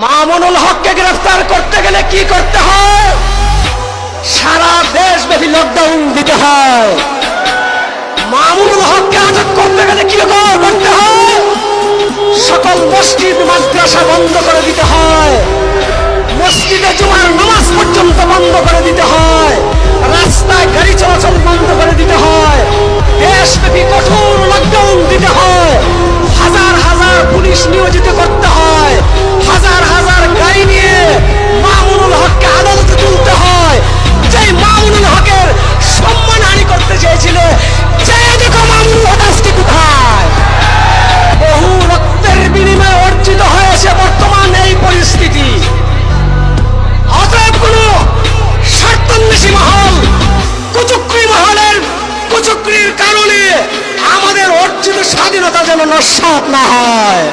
মামুনুল হককে গ্রেফতার করতে গেলে কি করতে হয়? সারা দেশব্যাপী লকডাউন দিতে হয়। মামুনুল হককে আটক করতে গেলে কি করতে হয়? সকল মসজিদ মাদ্রাসা বন্ধ করে দিতে হয়। মসজিদে জুমার নামাজ পর্যন্ত বন্ধ করে দিতে হয়। রাস্তায় গাড়ি চলাচল বন্ধ করে দিতে হয়। দেশব্যাপী কঠোর লকডাউন দিতে হয়। হাজার হাজার পুলিশ নিয়োজিত করতে হয়। হাজার হাজার গাড়ি নিয়ে মামুনুল হককে আদালতে তুলতে হয়। যেই মামুনুল হকের সম্মানহানি করতে চেয়েছিল, চেয়ে দেখো মামুনুল হক আজকে কোথায়? বহু রক্তের বিনিময়ে অর্জিত হয়েছে বর্তমান এই পরিস্থিতি। অতএব কোন স্বার্থান্বেষী মহল, কুচক্রী মহলের কুচক্রির কারণে আমাদের অর্জিত স্বাধীনতা যেন নস্যাৎ না হয়।